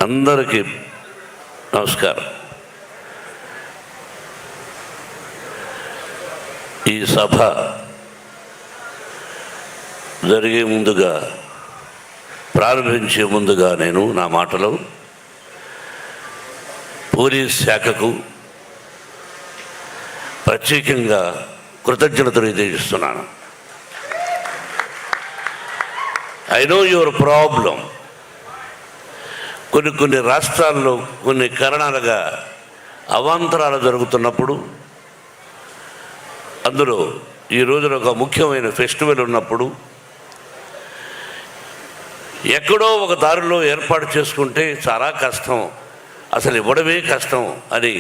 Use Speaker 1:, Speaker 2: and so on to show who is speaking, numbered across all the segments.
Speaker 1: అందరికీ నమస్కారం. ఈ సభ జరిగే ముందుగా, ప్రారంభించే ముందుగా నేను నా మాటలో పోలీస్ శాఖకు ప్రత్యేకంగా కృతజ్ఞతలు తెలియజేస్తున్నాను. I know your problem. కొన్ని రాష్ట్రాల్లో కొన్ని కారణాలుగా అవాంతరాలు జరుగుతున్నప్పుడు, అందులో ఈ రోజున ఒక ముఖ్యమైన ఫెస్టివల్ ఉన్నప్పుడు ఎక్కడో ఒక దారిలో ఏర్పాటు చేసుకుంటే చాలా కష్టం, అసలు ఇవ్వడమే కష్టం అని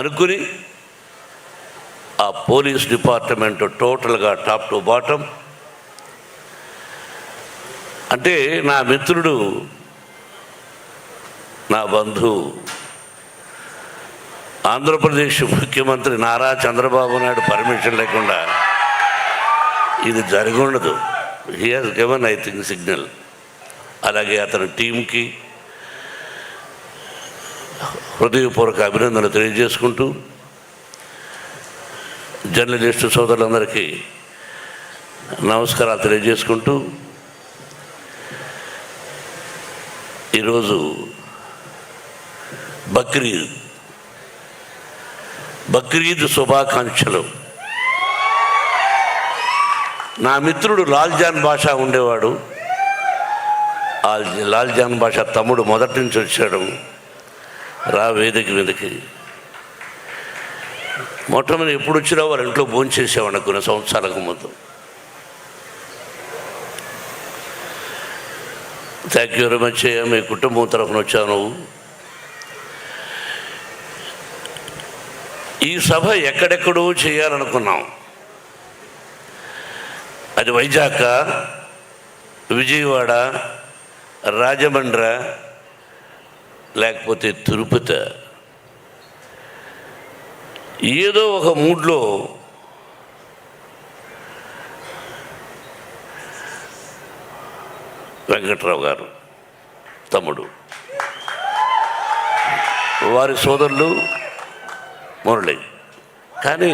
Speaker 1: అనుకుని ఆ పోలీస్ డిపార్ట్మెంట్ టోటల్గా టాప్ టు బాటం, అంటే నా మిత్రుడు, నా బంధువు, ఆంధ్రప్రదేశ్ ముఖ్యమంత్రి నారా చంద్రబాబు నాయుడు పర్మిషన్ లేకుండా ఇది జరిగి ఉండదు. He has given I think signal. అలాగే అతని టీంకి హృదయపూర్వక అభినందనలు తెలియజేసుకుంటూ, జర్నలిస్టు సోదరులందరికీ నమస్కారాలు తెలియజేసుకుంటూ, ఈరోజు బక్రీద్ శుభాకాంక్షలు. నా మిత్రుడు లాల్జాన్ బాషా ఉండేవాడు. లాల్జాన్ బాషా తమ్ముడు మొదటి నుంచి వచ్చాడు. వేదిక మీదకి మొట్టమొదటి ఎప్పుడు వచ్చినా వారి ఇంట్లో భోంచేసేవాడిని కొన్ని సంవత్సరాలకు ముందు. Thank you very much. మీ కుటుంబం తరఫున వచ్చాను. ఈ సభ ఎక్కడెక్కడో చేయాలనుకున్నాం. అది వైజాగ్, విజయవాడ, రాజమండ్రి, లేకపోతే తిరుపతి. ఏదో ఒక మూడ్లో వెంకట్రావు గారు తమ్ముడు, వారి సోదరులు మురళి. కానీ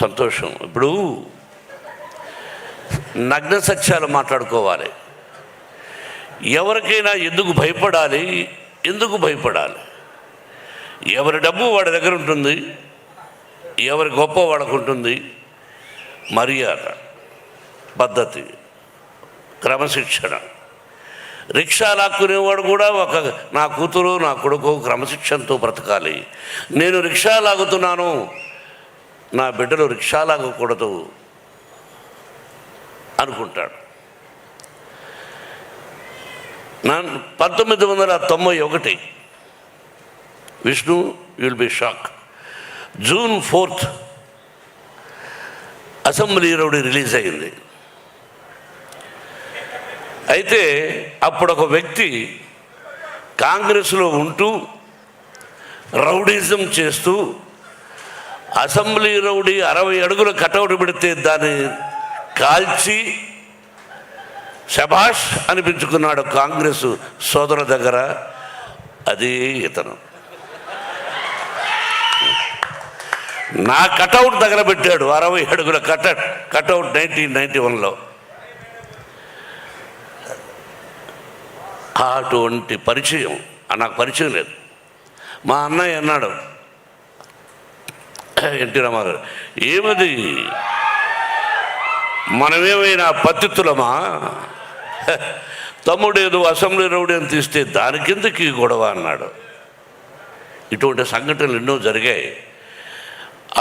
Speaker 1: సంతోషం. ఇప్పుడు నగ్న సత్యాలు మాట్లాడుకోవాలి. ఎవరికైనా ఎందుకు భయపడాలి? ఎవరి డబ్బు వాడి దగ్గర ఉంటుంది, ఎవరి గొప్ప వాడికి ఉంటుంది. మర్యాద, పద్ధతి, క్రమశిక్షణ. రిక్షా లాక్కునేవాడు కూడా నా కూతురు, నా కొడుకు క్రమశిక్షణతో బ్రతకాలి. నేను రిక్షా లాగుతున్నాను, నా బిడ్డలు రిక్షా లాగకూడదు అనుకుంటాడు. 1991 Vishnu, will be shock, June 4 assembly rowdy release అయింది. అయితే అప్పుడు ఒక వ్యక్తి కాంగ్రెస్లో ఉంటూ రౌడీజం చేస్తూ అసెంబ్లీ రౌడీ 60 అడుగుల కటౌట్ పెడితే దాన్ని కాల్చి శభాష్ అనిపించుకున్నాడు కాంగ్రెస్ సోదరుల దగ్గర. అది ఇతను. నా కటౌట్ దగ్గర పెట్టాడు 60 అడుగుల కటౌట్ 1991లో. అటువంటి పరిచయం నాకు పరిచయం లేదు. మా అన్నయ్య అన్నాడు, ఎన్టీ రామారావు, ఏమది మనమేమైనా పత్తిత్తులమా? తమ్ముడేదో అసెంబ్లీ రౌడీ అని తీస్తే దానికిందకి గొడవ అన్నాడు. ఇటువంటి సంఘటనలు ఎన్నో జరిగాయి.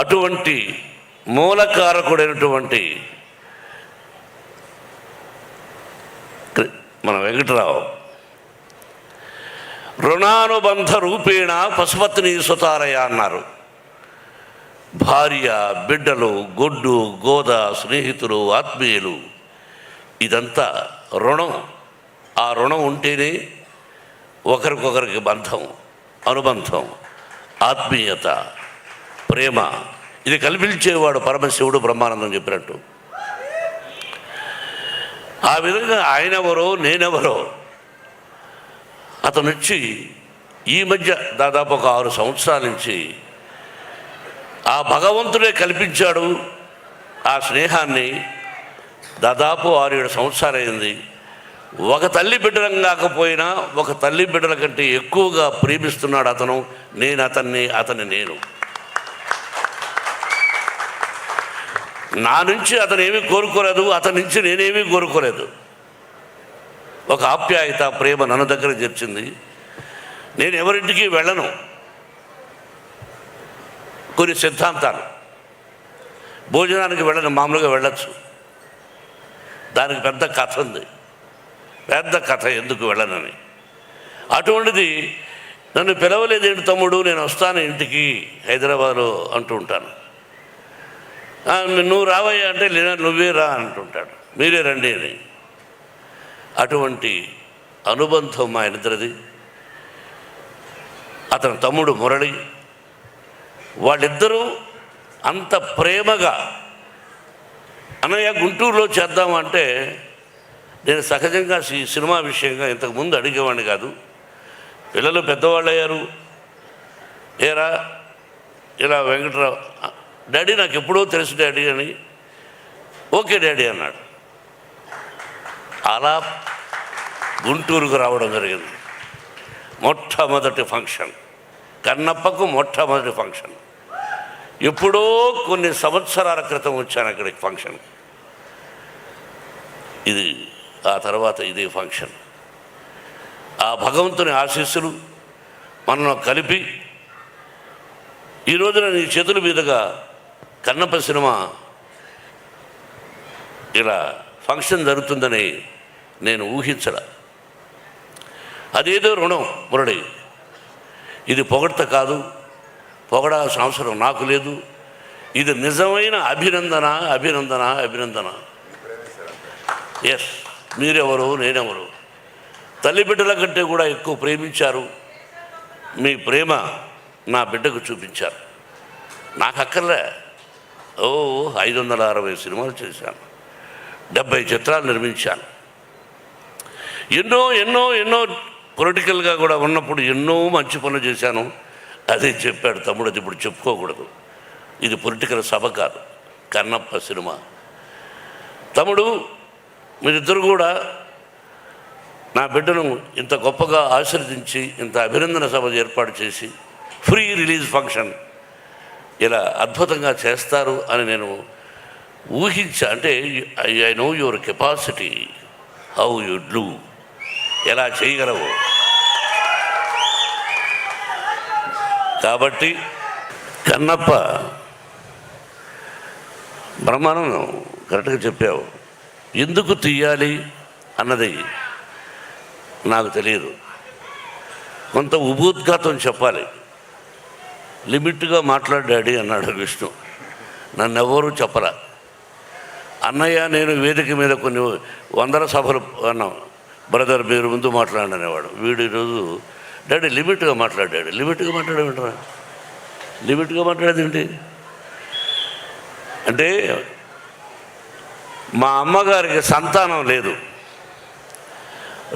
Speaker 1: అటువంటి మూలకారకుడైనటువంటి మన వెంకటరావు రుణానుబంధ రూపేణ పశుపత్ని సుతారయ అన్నారు. భార్య, బిడ్డలు, గొడ్డు, గోద, స్నేహితులు, ఆత్మీయులు, ఇదంతా రుణం. ఆ రుణం ఉంటేనే ఒకరికొకరికి బంధం, అనుబంధం, ఆత్మీయత, ప్రేమ. ఇది కల్పించేవాడు పరమశివుడు బ్రహ్మానందం చెప్పినట్టు. ఆ విధంగా ఆయనెవరో నేనెవరో అతను వచ్చి ఈ మధ్య దాదాపు ఒక 6 సంవత్సరాల నుంచి ఆ భగవంతుడే కల్పించాడు ఆ స్నేహాన్ని. దాదాపు 6-7 సంవత్సరాలైంది. ఒక తల్లి బిడ్డలం కాకపోయినా ఒక తల్లి బిడ్డల కంటే ఎక్కువగా ప్రేమిస్తున్నాడు అతను. నేను అతన్ని, అతని నేను. నా నుంచి అతను ఏమీ కోరుకోలేదు, అతని నుంచి నేనేమీ కోరుకోలేదు. ఒక ఆప్యాయత, ప్రేమ నన్ను దగ్గర చేర్చింది. నేను ఎవరింటికి వెళ్ళను. కొన్ని సిద్ధాంతాలు, భోజనానికి వెళ్ళను, మామూలుగా వెళ్ళచ్చు. దానికి పెద్ద కథ ఉంది, పెద్ద కథ ఎందుకు వెళ్ళనని. అటువంటిది నన్ను పిలవలేదేంటి తమ్ముడు, నేను వస్తాను ఇంటికి హైదరాబాద్లో అంటూ ఉంటాను. నువ్వు రావయ్యా అంటే లేదా నువ్వే రా అంటుంటాడు, మీరే రండి అని. అటువంటి అనుబంధం మా ఇద్దరిది. అతని తమ్ముడు మురళి, వాళ్ళిద్దరూ అంత ప్రేమగా అన్నయ్య గుంటూరులో చేద్దామంటే నేను సహజంగా ఈ సినిమా విషయంగా ఇంతకుముందు అడిగేవాడిని కాదు. పిల్లలు పెద్దవాళ్ళు అయ్యారు. ఏరా ఇలా వెంకటరావు, డాడీ నాకు ఎప్పుడో తెలుసు డాడీ అని. ఓకే డాడీ అన్నాడు. అలా గుంటూరుకు రావడం జరిగింది. మొట్టమొదటి ఫంక్షన్, కన్నప్పకు మొట్టమొదటి ఫంక్షన్. ఎప్పుడో కొన్ని సంవత్సరాల క్రితం వచ్చాను అక్కడికి ఫంక్షన్. ఇది ఆ తర్వాత ఇదే ఫంక్షన్. ఆ భగవంతుని ఆశీస్సులు మనను కలిపి ఈ రోజున నీ చేతుల మీదుగా కన్నప్ప సినిమా ఇలా ఫంక్షన్ జరుగుతుందని నేను ఊహించడా. అదేదో రుణం మురళి, ఇది పొగడ్త కాదు, పొగడాల్సిన అవసరం నాకు లేదు. ఇది నిజమైన అభినందన, అభినందన, అభినందన. ఎస్, మీరెవరు, నేనెవరు. తల్లి బిడ్డల కంటే కూడా ఎక్కువ ప్రేమించారు. మీ ప్రేమ నా బిడ్డకు చూపించారు. నాకు అక్కర్లే. 560 సినిమాలు చేశాను, 70 చిత్రాలు నిర్మించాను. ఎన్నో ఎన్నో ఎన్నో పొలిటికల్గా కూడా ఉన్నప్పుడు ఎన్నో మంచి పనులు చేశాను. అదే చెప్పాడు తమ్ముడు, అది ఇప్పుడు చెప్పుకోకూడదు. ఇది పొలిటికల్ సభ కాదు, కన్నప్ప సినిమా. తమ్ముడు, మీరిద్దరు కూడా నా బిడ్డను ఇంత గొప్పగా ఆశీర్వదించి ఇంత అభినందన సభ ఏర్పాటు చేసి ఫ్రీ రిలీజ్ ఫంక్షన్ ఇలా అద్భుతంగా చేస్తారు అని నేను ఊహించా. అంటే I know your capacity, how you do, ఎలా చేయగలవు. కాబట్టి కన్నప్ప బ్రహ్మానందం కరెక్ట్గా చెప్పావు. ఎందుకు తీయాలి అన్నది నాకు తెలియదు. కొంత ఉపోద్ఘాతం చెప్పాలి. లిమిట్గా మాట్లాడాడి అన్నాడు విష్ణు. నన్నెవరూ చెప్పరా. అన్నయ్య నేను వేదిక మీద కొన్ని 100 సభలు అన్నాం, బ్రదర్ మీరు ముందు మాట్లాడనేవాడు. వీడు ఈరోజు డాడీ లిమిట్గా మాట్లాడాడు. లిమిట్గా మాట్లాడేమిట్రా, లిమిట్గా మాట్లాడేదేంటి అంటే, మా అమ్మగారికి సంతానం లేదు.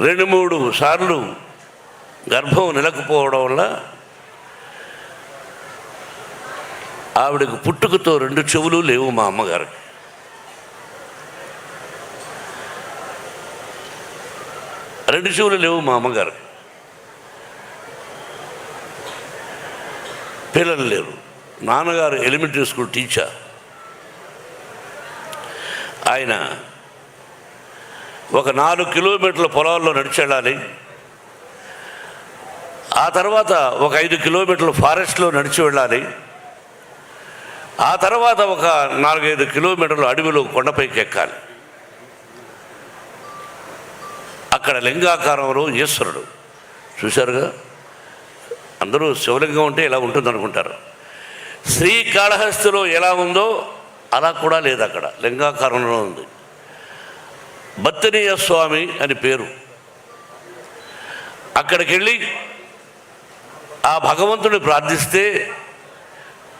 Speaker 1: 2-3 సార్లు గర్భం నిలకపోవడం వల్ల ఆవిడకు పుట్టుకతో 2 చెవులు లేవు. మా అమ్మగారికి 2 చెవులు లేవు. మా అమ్మగారికి పిల్లలు లేరు. నాన్నగారు ఎలిమెంటరీ స్కూల్ టీచర్. ఆయన ఒక 4 కిలోమీటర్ల పొలాల్లో నడిచి వెళ్ళాలి. ఆ తర్వాత ఒక 5 కిలోమీటర్ల ఫారెస్ట్లో నడిచి వెళ్ళాలి. ఆ తర్వాత ఒక 4-5 కిలోమీటర్లు అడవిలో కొండపైకి ఎక్కాలి. అక్కడ లింగాకారంలో ఈశ్వరుడు చూశారుగా. అందరూ శివలింగం ఉంటే ఎలా ఉంటుంది అనుకుంటారు. శ్రీకాళహస్తిలో ఎలా ఉందో అలా కూడా లేదు, అక్కడ లింగాకారంలో ఉంది. బత్తనీయ స్వామి అని పేరు. అక్కడికి వెళ్ళి ఆ భగవంతుని ప్రార్థిస్తే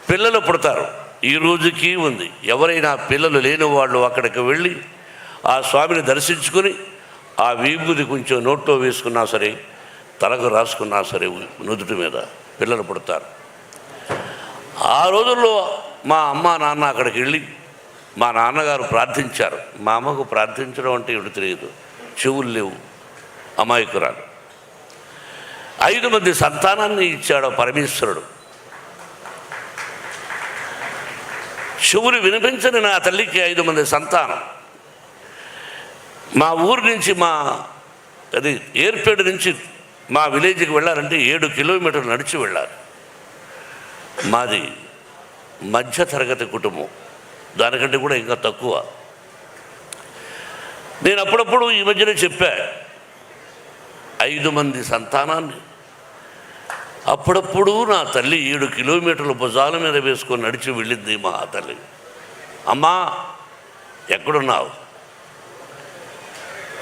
Speaker 1: పిల్లలు పుడతారు. ఈ రోజుకి ఉంది. ఎవరైనా పిల్లలు లేని వాళ్ళు అక్కడికి వెళ్ళి ఆ స్వామిని దర్శించుకొని ఆ విభూది కొంచెం నోట్లో వేసుకున్నా సరే, తలకు రాసుకున్నా సరే నుదుటి మీద పిల్లలు పుడతారు. ఆ రోజుల్లో మా అమ్మ నాన్న అక్కడికి వెళ్ళి మా నాన్నగారు ప్రార్థించారు. మా అమ్మకు ప్రార్థించడం అంటే ఏమిటి తెలియదు, చెవులు లేవు, అమాయకురాలు. 5 మంది సంతానాన్ని ఇచ్చాడు పరమేశ్వరుడు. చెవులు వినిపించని నా తల్లికి 5 మంది సంతానం. మా ఊరు నుంచి అది ఏర్పేడు నుంచి మా విలేజ్కి వెళ్ళాలంటే 7 కిలోమీటర్లు నడిచి వెళ్ళాలి. మాది మధ్యతరగతి కుటుంబం, దానికంటే కూడా ఇంకా తక్కువ. నేను అప్పుడప్పుడు ఈ మధ్యనే చెప్పా, 5 మంది సంతానాన్ని అప్పుడప్పుడు నా తల్లి 7 కిలోమీటర్ల భుజాల మీద వేసుకొని నడిచి వెళ్ళింది మా తల్లి. అమ్మా ఎక్కడున్నావు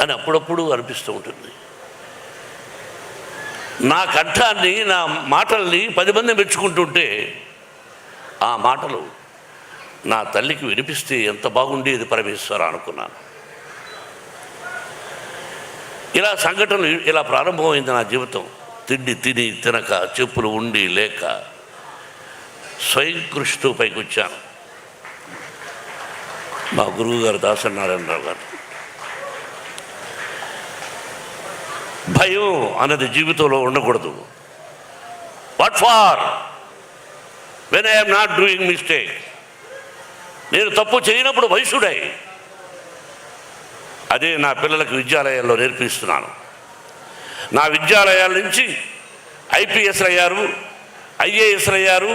Speaker 1: అని అప్పుడప్పుడు అనిపిస్తూ ఉంటుంది. నా కంఠాన్ని, నా మాటల్ని 10 మంది మెచ్చుకుంటుంటే ఆ మాటలు నా తల్లికి వినిపిస్తే ఎంత బాగుండేది పరమేశ్వర అనుకున్నాను. ఇలా సంఘటనలు ఇలా ప్రారంభమైంది నా జీవితం. తిండి తిని తినక, చెప్పులు ఉండి లేక స్వయం కృషితో పైకి వచ్చాను. మా గురువుగారు దాసనారాయణరావు గారు, భయం అన్నది జీవితంలో ఉండకూడదు. What for when I'm not doing mistake. నేను తప్పు చేయనప్పుడు వయసుడై అదే నా పిల్లలకు విద్యాలయాల్లో నేర్పిస్తున్నాను. నా విద్యాలయాల నుంచి ఐపీఎస్లు అయ్యారు, ఐఏఎస్లు అయ్యారు,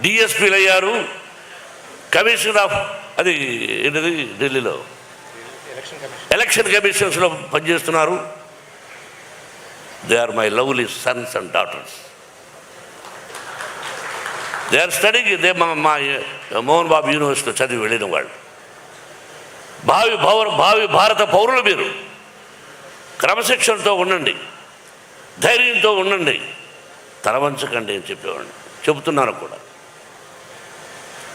Speaker 1: డిఎస్పీలు అయ్యారు, కమిషనర్ ఆఫ్ అది ఏంటిది ఢిల్లీలో ఎలక్షన్ కమిషన్స్లో పనిచేస్తున్నారు. They are my lovely sons and daughters. They are studying. మా మోహన్ బాబు యూనివర్సిటీలో చదివి వెళ్ళిన వాళ్ళు. భావి భారత పౌరులు మీరు. క్రమశిక్షణతో ఉండండి, ధైర్యంతో ఉండండి, తలవంచకండి అని చెప్పేవాడిని, చెబుతున్నాను కూడా.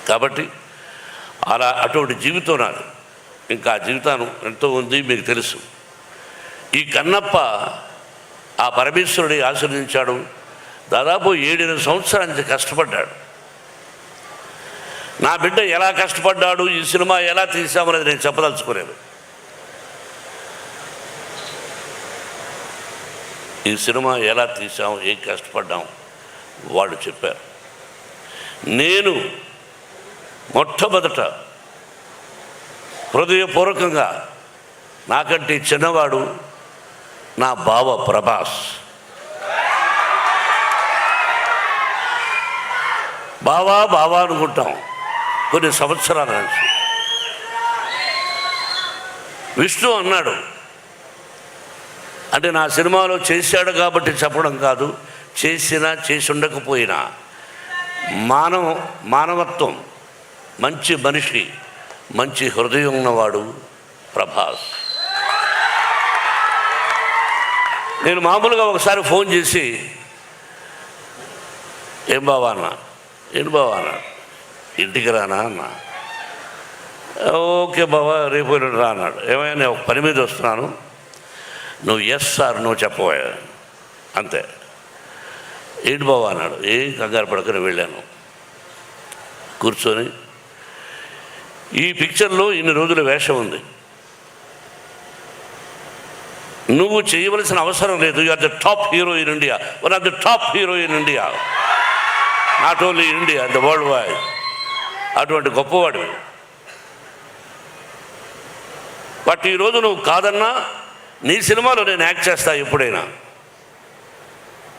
Speaker 1: కాబట్టి అటువంటి జీవితం నాది. ఇంకా జీవితాన్ని ఎంతో ఉంది, మీకు తెలుసు. ఈ కన్నప్ప ఆ పరమేశ్వరుడి ఆశీర్వదించాడు. దాదాపు 7-8 సంవత్సరాల నుంచి కష్టపడ్డాడు. నా బిడ్డ ఎలా కష్టపడ్డాడు, ఈ సినిమా ఎలా తీసామనేది నేను చెప్పదలుచుకోలేదు. ఈ సినిమా ఎలా తీసాం, ఏం కష్టపడ్డాం వాళ్ళు చెప్పారు. నేను మొట్టమొదట హృదయపూర్వకంగా నాకంటే చిన్నవాడు నా బావ ప్రభాస్. బావా అనుకుంటాం కొన్ని సంవత్సరాల నుంచి. విష్ణు అన్నాడు, అంటే నా సినిమాలో చేశాడు కాబట్టి చెప్పడం కాదు, చేసినా చేసి ఉండకపోయినా మానవత్వం, మంచి మనిషి, మంచి హృదయం ఉన్నవాడు ప్రభాస్. నేను మామూలుగా ఒకసారి ఫోన్ చేసి, ఏం బావా అన్నా, ఇంటికి రానా అన్నా. ఓకే బావా, రేపు రా అన్నాడు. ఏమైనా నేను ఒక పని మీద వస్తున్నాను, నువ్వు ఎస్ సార్ నువ్వు చెప్పవా అంతే. ఏంటి బావా అన్నాడు. ఏం కంగారు పడకని వెళ్ళాను. కూర్చొని, ఈ పిక్చర్లో ఇన్ని రోజుల వేషం ఉంది, నువ్వు చేయవలసిన అవసరం లేదు. You are the top hero in India, one of the top hero in India, not only India, the world wide. అటువంటి గొప్పవాడు. బట్ ఈరోజు నువ్వు కాదన్నా, నీ సినిమాలో నేను యాక్ట్ చేస్తా ఎప్పుడైనా,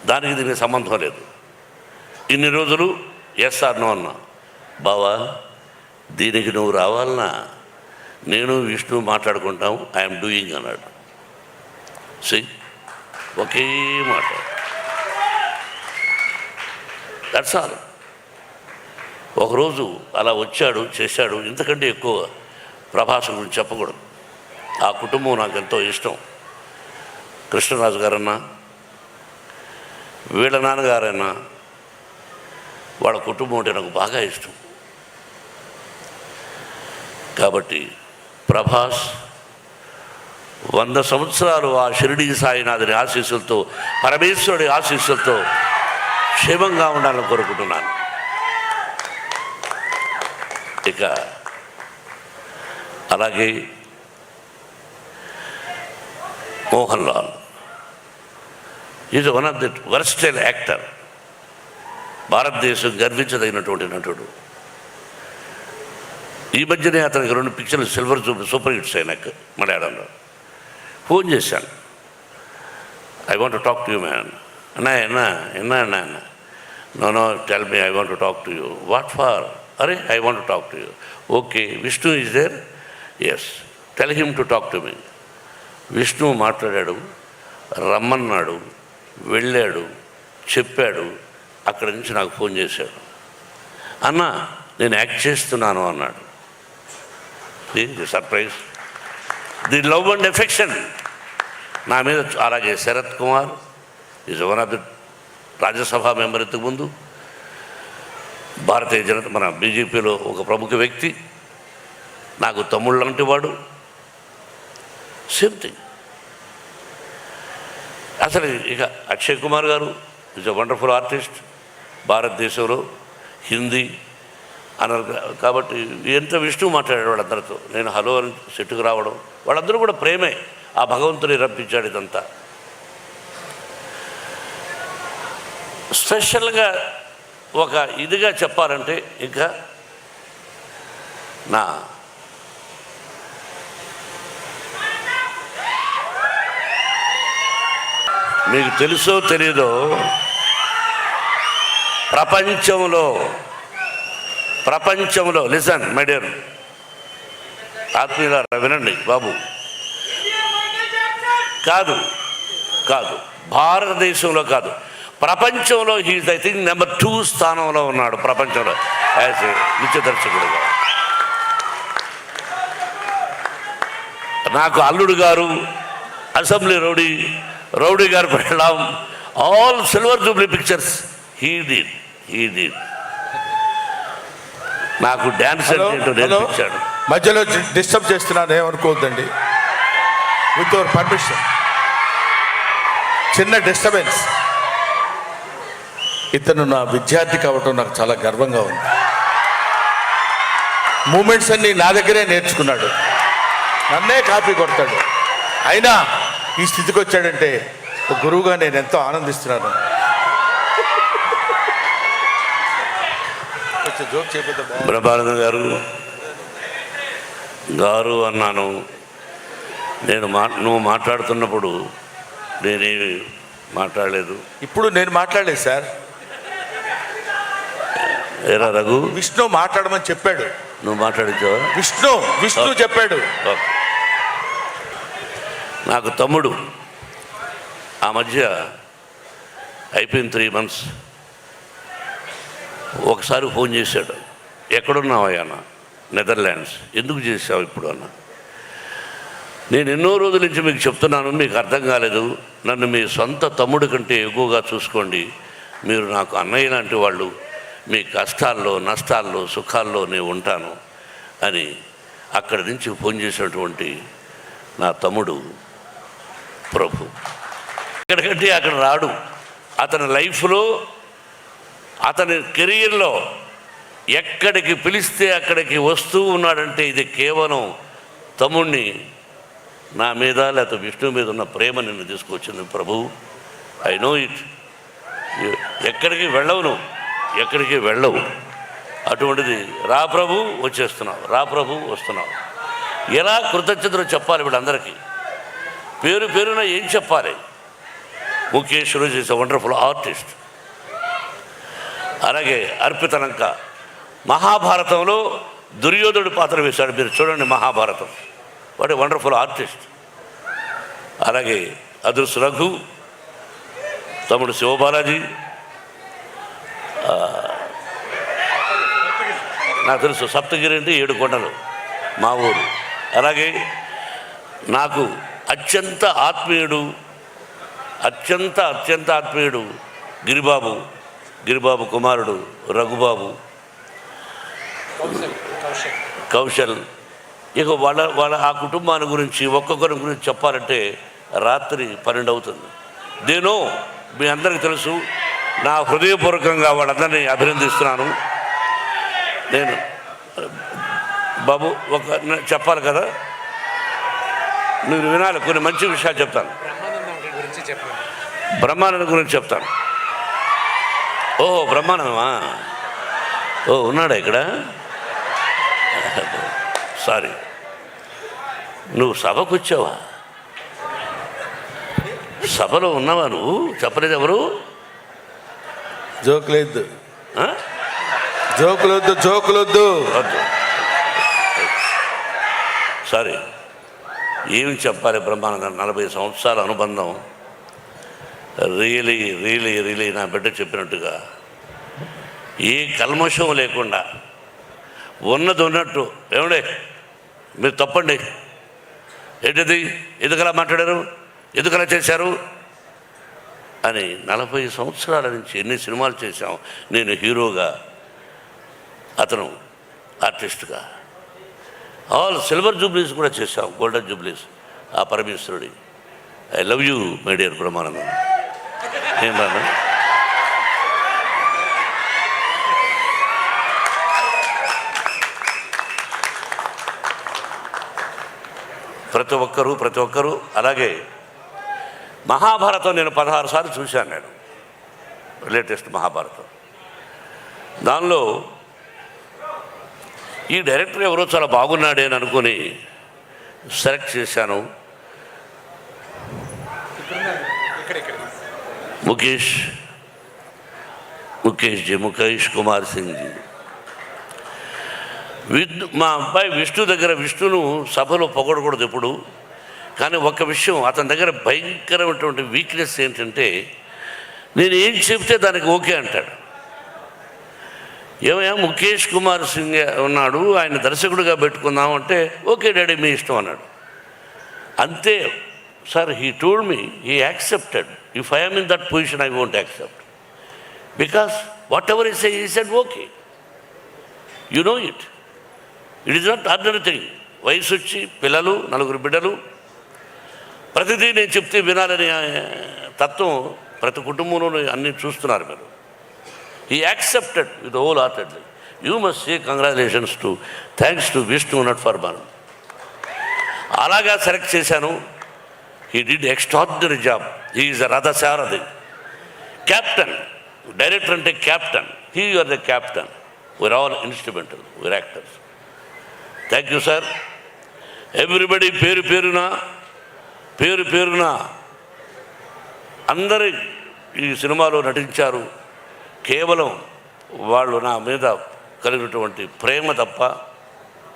Speaker 1: దానికి దీనికి సంబంధం లేదు. ఇన్ని రోజులు ఎస్ఆర్ నో అన్నా. బావా దీనికి నువ్వు రావాలన్నా నేను విష్ణు మాట్లాడుకుంటాం, ఐఎమ్ డూయింగ్ అన్నాడు. ఒకే మాట, దట్స్ ఆల్. ఒకరోజు అలా వచ్చాడు, చేశాడు. ఇంతకంటే ఎక్కువ ప్రభాస్ గురించి చెప్పకూడదు. ఆ కుటుంబం నాకు ఎంతో ఇష్టం. కృష్ణరాజు గారన్నా, వీళ్ళ నాన్నగారన్నా, వాళ్ళ కుటుంబం అంటే నాకు బాగా ఇష్టం. కాబట్టి ప్రభాస్ 100 సంవత్సరాలు ఆ షిరిడి సాయినాథుని ఆశీస్సులతో, పరమేశ్వరుడి ఆశీస్సులతో క్షేమంగా ఉండాలని కోరుకుంటున్నాను. ఇక అలాగే Mohan Lal is one of the versatile actor. భారతదేశం గర్వించదగినటువంటి నటుడు. ఈ మధ్యనే అతనికి 2 పిక్చర్లు సిల్వర్ సూపర్ హిట్స్ అయినాక మలయాళంలో. ఫోన్ చేశాను, I want to talk to you man. అన్నా no tell me, I want to talk to you. What for? అరే I want to talk to you. Okay, Vishnu is there? Yes, tell him to talk to me. Vishnu మాట్లాడాడు, రమ్మన్నాడు, వెళ్ళాడు, చెప్పాడు. అక్కడి నుంచి నాకు phone చేశాడు, అన్న నేను యాక్ట్ చేస్తున్నాను అన్నాడు. ఏంటి surprise? The love and affection నా మీద. అలాగే Sarath Kumar is one of the Rajya Sabha member, ఇంతకుముందు భారతీయ జనతా మన బీజేపీలో ఒక ప్రముఖ వ్యక్తి, నాకు తమ్ముళ్ళు లాంటి వాడు. Same thing. అసలు ఇక అక్షయ్ కుమార్ గారు ఈజ్ అ వండర్ఫుల్ ఆర్టిస్ట్. భారతదేశంలో హిందీ అన్నారు కాబట్టి ఎంత విష్ణు మాట్లాడాడు వాళ్ళందరితో. నేను హలో అని సెట్టుకు రావడం, వాళ్ళందరూ కూడా ప్రేమే. ఆ భగవంతుని రప్పించాడు. ఇదంతా స్పెషల్గా ఒక ఇదిగా చెప్పాలంటే ఇంకా నా మీకు తెలుసో తెలీదో, ప్రపంచంలో లిసన్ మై డియర్ ఆత్మీయులారా, వినండి బాబు. కాదు భారతదేశంలో కాదు, ప్రపంచంలో హీజ్ ఐ థింక్ నెంబర్ 2 స్థానంలో ఉన్నాడు ప్రపంచంలో యాజ్ ఏ నృత్య దర్శకుడుగా. నాకు అల్లుడు గారు, అసెంబ్లీ రౌడీ గారు పెళ్ళాం, all silver Jubilee pictures he did. నాకు డ్యాన్స్ అంటే నేర్పించాడు.
Speaker 2: మధ్యలో డిస్టర్బ్ చేస్తున్నాను, ఏమనుకోవద్దండి. విత్ యువర్ పర్మిషన్, చిన్న డిస్టర్బెన్స్. ఇతను నా విద్యార్థి కావటం నాకు చాలా గర్వంగా ఉంది. మూమెంట్స్ అన్నీ నా దగ్గరే నేర్చుకున్నాడు, నన్నే కాపీ కొడతాడు. అయినా ఈ స్థితికి వచ్చాడంటే ఒక గురువుగా నేను ఎంతో ఆనందిస్తున్నాను. జోక్ చేయకపోతే
Speaker 1: బ్రహ్మానంద గారు అన్నాను. నువ్వు మాట్లాడుతున్నప్పుడు నేనేమి మాట్లాడలేదు.
Speaker 2: ఇప్పుడు నేను మాట్లాడలేదు సార్.
Speaker 1: ఏరా రఘు,
Speaker 2: విష్ణు మాట్లాడమని చెప్పాడు.
Speaker 1: నువ్వు మాట్లాడించావా?
Speaker 2: విష్ణు చెప్పాడు.
Speaker 1: నాకు తమ్ముడు ఆ మధ్య అయిపోయిన 3 months ఒకసారి ఫోన్ చేశాడు, ఎక్కడున్నావయ్యా అన్న? నెదర్లాండ్స్. ఎందుకు చేసావు ఇప్పుడు అన్న? నేను ఎన్నో రోజుల నుంచి మీకు చెప్తున్నాను, మీకు అర్థం కాలేదు. నన్ను మీ సొంత తమ్ముడి కంటే ఎక్కువగా చూసుకోండి. మీరు నాకు అన్నయ్య లాంటి వాళ్ళు. మీ కష్టాల్లో, నష్టాల్లో, సుఖాల్లో నేను ఉంటాను అని అక్కడి నుంచి ఫోన్ చేసినటువంటి నా తమ్ముడు ప్రభు. ఎక్కడికంటే అక్కడ రాడు. అతని లైఫ్లో, అతని కెరీర్లో ఎక్కడికి పిలిస్తే అక్కడికి వస్తూ ఉన్నాడంటే ఇది కేవలం తమ్ముడిని నా మీద లేకపోతే విష్ణు మీద ఉన్న ప్రేమ నిన్ను తీసుకొచ్చింది ప్రభు. I know it. ఎక్కడికి వెళ్ళవు. అటువంటిది రా ప్రభు వచ్చేస్తున్నావు, రా ప్రభు వస్తున్నావు. ఎలా కృతజ్ఞతలు చెప్పాలి వీళ్ళందరికీ? పేరున ఏం చెప్పాలి? ముఖేష్ రోజు ఈజ్ అ వండర్ఫుల్ ఆర్టిస్ట్. అలాగే అర్పితనంక మహాభారతంలో దుర్యోధనుడి పాత్ర వేశాడు. మీరు చూడండి Mahabharatam. What a wonderful artist. అలాగే అదృశ్ రఘు, తమ్ముడు శివబాలాజీ, నాకు తెలుసు సప్తగిరి అంటే 7 కొండలు మా ఊరు. అలాగే నాకు అత్యంత ఆత్మీయుడు గిరిబాబు కుమారుడు రఘుబాబు, కౌశల్, ఇక వాళ్ళ ఆ కుటుంబాన్ని గురించి ఒక్కొక్కరి గురించి చెప్పాలంటే రాత్రి 12 అవుతుంది. నేను మీ అందరికీ తెలుసు, నా హృదయపూర్వకంగా వాళ్ళందరినీ అభినందిస్తున్నాను. నేను బాబు చెప్పాలి కదా, మీరు వినాలి, కొన్ని మంచి విషయాలు చెప్తాను. బ్రహ్మానందం గురించి చెప్తాను. ఓహో, బ్రహ్మానందమా? ఓ, ఉన్నాడా ఇక్కడ? సారీ, నువ్వు సభకు వచ్చావా? సభలో ఉన్నావా నువ్వు? చెప్పలేదు ఎవరు?
Speaker 2: జోకులొద్దు, జోకులొద్దు, జోకులొద్దు.
Speaker 1: సారీ, ఏమి చెప్పాలి? బ్రహ్మానందం 40 సంవత్సరాల అనుబంధం. రియలీ రియలీ రియలీ నా బిడ్డ చెప్పినట్టుగా ఏ కల్మషం లేకుండా ఉన్నది ఉన్నట్టు, ఏమండే మీరు తప్పండి, ఏంటిది, ఎందుకలా మాట్లాడారు, ఎందుకలా చేశారు అని 40 సంవత్సరాల నుంచి ఎన్ని సినిమాలు చేశాం. నేను హీరోగా, అతను ఆర్టిస్ట్గా, ఆల్ సిల్వర్ జూబ్లీస్ కూడా చేశాం, గోల్డెన్ జూబ్లీస్. ఆ పరమేశ్వరుడి I love you my dear Brahmanandam. ఏం రాను, ప్రతి ఒక్కరూ అలాగే మహాభారతం నేను 16 సార్లు చూశాను. నేను లేటెస్ట్ మహాభారతం, దానిలో ఈ డైరెక్టర్ ఎవరో చాలా బాగున్నాడే అని అనుకుని సెలెక్ట్ చేశాను. ముఖేష్ కుమార్ సింగ్ జీ. మా అబ్బాయి విష్ణు దగ్గర, విష్ణును సభలో పొగడకూడదు ఎప్పుడు, కానీ ఒక్క విషయం, అతని దగ్గర భయంకరమైనటువంటి వీక్నెస్ ఏంటంటే, నేను ఏం చెప్తే దానికి ఓకే అంటాడు. ఏమయ్యా, ముఖేష్ కుమార్ సింగ్ ఉన్నాడు, ఆయన దర్శకుడిగా పెట్టుకుందాం అంటే, ఓకే డాడీ మీ ఇష్టం అన్నాడు. అంతే sir, he told me, he accepted. If I am in that position I won't accept, because whatever is he said okay. You know it is not ordinary thing. వయసు వచ్చి పిల్లలు, 4 బిడ్డలు, ప్రతిదీ నేను చెప్తే వినాలని తత్వం ప్రతి కుటుంబంలో అన్నీ చూస్తున్నారు మీరు. He accepted with whole heartedly. You must say congratulations to, thanks to Vishnu not for మనం. అలాగా సెలెక్ట్ చేశాను. He did extraordinary job. He is a రథసారథి, క్యాప్టెన్. డైరెక్టర్ అంటే captain, he are the captain, we are all instrumental, we are actors. Thank you sir. Everybody పేరు పేరున అందరూ ఈ సినిమాలో నటించారు. కేవలం వాళ్ళు నా మీద కలిగినటువంటి ప్రేమ తప్ప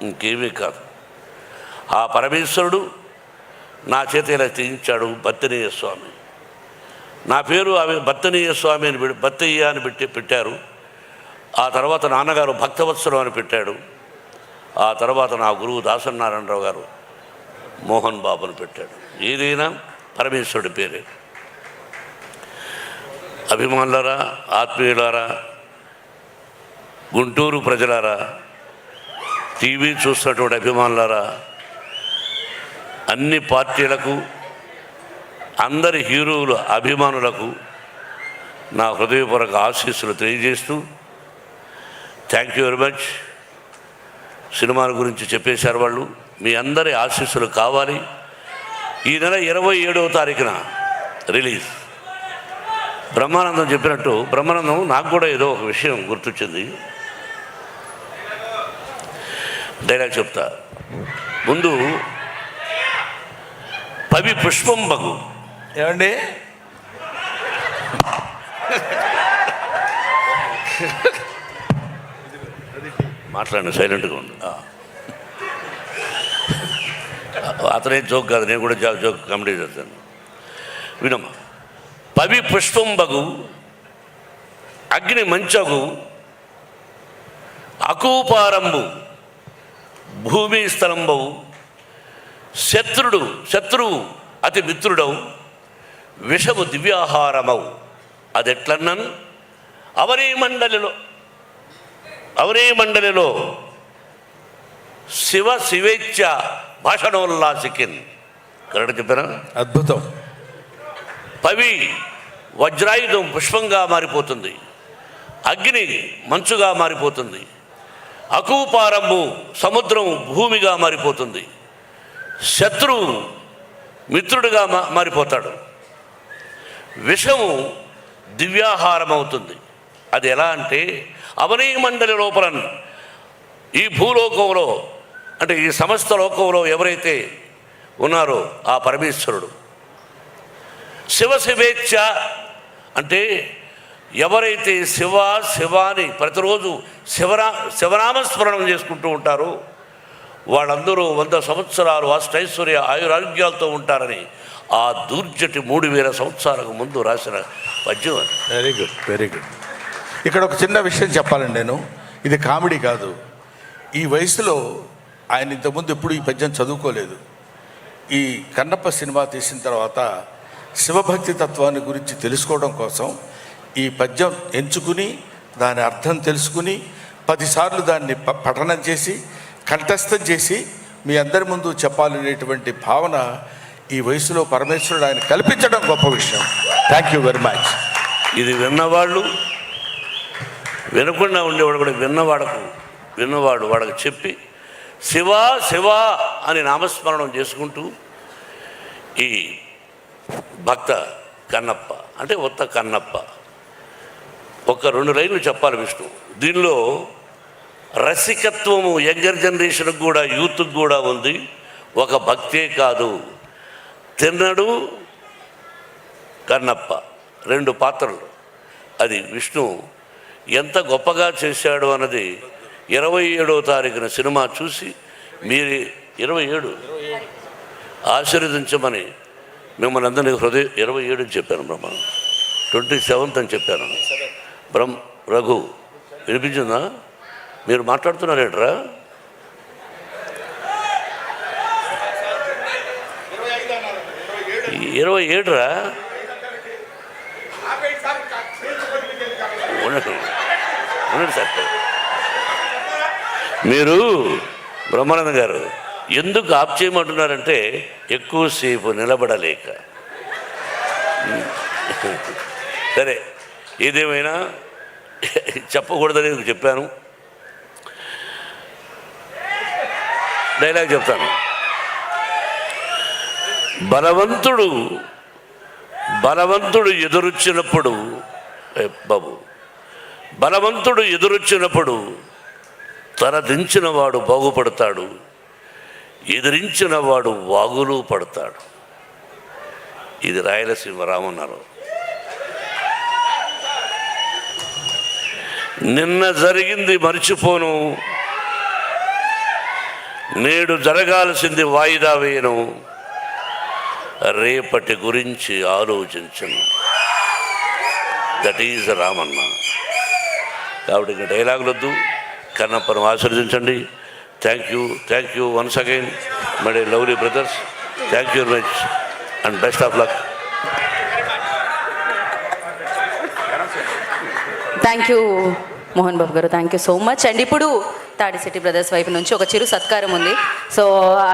Speaker 1: ఇంకేమీ కాదు. ఆ పరమేశ్వరుడు నా చేత ఇలా చేయించాడు. బత్తనీయ స్వామి, నా పేరు ఆమె బత్తనీయ స్వామి అని బత్తయ్య అని పెట్టారు. ఆ తర్వాత నాన్నగారు భక్తవత్సరం అని పెట్టాడు. ఆ తర్వాత నా గురువు దాసనారాయణరావు గారు మోహన్ బాబుని పెట్టాడు. ఏదైనా పరమేశ్వరుడి పేరే. అభిమానులారా, ఆత్మీయులారా, గుంటూరు ప్రజలారా, టీవీ చూస్తున్నటువంటి అభిమానులారా, అన్ని పార్టీలకు, అందరి హీరోల అభిమానులకు నా హృదయపూర్వక ఆశీస్సులు తెలియజేస్తూ, థ్యాంక్ యూ వెరీ మచ్. సినిమాల గురించి చెప్పేశారు వాళ్ళు. మీ అందరి ఆశీస్సులు కావాలి. ఈ నెల 27వ తారీఖున రిలీజ్. బ్రహ్మానందం చెప్పినట్టు, బ్రహ్మానందం నాకు కూడా ఏదో ఒక విషయం గుర్తొచ్చింది. డైలాగ్ చెప్తా. ముందు పవి పుష్పం బగు.
Speaker 2: ఏమండి,
Speaker 1: మాట్లాడండి, సైలెంట్గా ఉండు. అతనే జోక్ కాదు, నేను కూడా జోక్ కామెడీ చేస్తాను. వినమ్మా. పవి పుష్పం బగు, అగ్ని మంచగు, అకూపారంబు, భూమి స్థలంబవు, శత్రువు అతి మిత్రుడవు, విషము దివ్యాహారమవు. అదెట్లన్నన్ అవనీ మండలిలో శివ శివేచ్ఛ భాషణోల్లాసికిన్. కరెక్ట్ చెప్పారా?
Speaker 2: అద్భుతం.
Speaker 1: పవి వజ్రాయుధం పుష్పంగా మారిపోతుంది, అగ్ని మంచుగా మారిపోతుంది, అకూపారంబు సముద్రం భూమిగా మారిపోతుంది, శత్రువు మిత్రుడిగా మారిపోతాడు, విషము దివ్యాహారం అవుతుంది. అది ఎలా అంటే అవనీ మండలి లోపల ఈ భూలోకంలో అంటే ఈ సమస్త లోకంలో ఎవరైతే ఉన్నారో ఆ పరమేశ్వరుడు. శివ శివేచ్ఛ అంటే ఎవరైతే శివ శివాని ప్రతిరోజు శివనామస్మరణం చేసుకుంటూ ఉంటారో వాళ్ళందరూ 100 సంవత్సరాలు అష్టైశ్వర్య ఆయురారోగ్యాలతో ఉంటారని ఆ దూర్జటి 3000 సంవత్సరాలకు ముందు రాసిన పద్యం అది.
Speaker 2: Very good, very good. ఇక్కడ ఒక చిన్న విషయం చెప్పాలండి. నేను ఇది కామెడీ కాదు. ఈ వయసులో ఆయన ఇంతకుముందు ఎప్పుడు ఈ పద్యం చదువుకోలేదు. ఈ కన్నప్ప సినిమా తీసిన తర్వాత శివభక్తి తత్వాన్ని గురించి తెలుసుకోవడం కోసం ఈ పద్యం ఎంచుకుని దాని అర్థం తెలుసుకుని 10 సార్లు దాన్ని పఠనం చేసి కంఠస్థం చేసి మీ అందరి ముందు చెప్పాలనేటువంటి భావన ఈ వయసులో పరమేశ్వరుడు ఆయన కల్పించడం గొప్ప విషయం. Thank you very much.
Speaker 1: ఇది విన్నవాళ్ళు వినకుండా ఉండేవాడు కూడా విన్నవాడు వాడికి చెప్పి శివా శివా అని నామస్మరణం చేసుకుంటూ ఈ భక్త కన్నప్ప అంటే ఉత్త కన్నప్ప ఒక 2 లైన్లు చెప్పాలి విష్ణు. దీనిలో రసికత్వము యంగర్ జనరేషన్కి కూడా యూత్కి కూడా ఉంది. ఒక భక్తే కాదు, తిన్నడు కన్నప్ప 2 పాత్రలు. అది విష్ణు ఎంత గొప్పగా చేశాడు అన్నది 27వ తారీఖున సినిమా చూసి మీరు 27 ఆశీర్వదించమని మిమ్మల్ని అందరినీ 27 చెప్పాను. 27th అని చెప్పాను. రఘు వినిపించిందా? మీరు మాట్లాడుతున్నారేట్రా? 27 రా. ఉండండి సార్. మీరు బ్రహ్మానంద గారు ఎందుకు ఆప్ చేయమంటున్నారంటే ఎక్కువసేపు నిలబడలేక. సరే, ఏదేమైనా చెప్పకూడదని చెప్పాను. డైలాగ్ చెప్తాను. బలవంతుడు ఎదురొచ్చినప్పుడు బలవంతుడు ఎదురొచ్చినప్పుడు తన దించిన వాడు బాగుపడతాడు, ఎదిరించిన వాడు వాగులు పడతాడు. ఇది రాయలసీమ రామన్నారు. నిన్న జరిగింది మర్చిపోను, నేడు జరగాల్సింది వాయిదా వేయను, రేపటి గురించి ఆలోచించను. That is Ramanna. కాబట్టి ఇంకా డైలాగులు వద్దు, కన్నప్పను ఆశీర్వదించండి. Thank you once again my lovely brothers. Thank you very much and best of luck.
Speaker 3: Thank you Mohan Babu గారు, thank you so much. And ఇప్పుడు తాడిశెట్టి బ్రదర్స్ వైపు నుంచి ఒక చిరు సత్కారం ఉంది. సో ఆ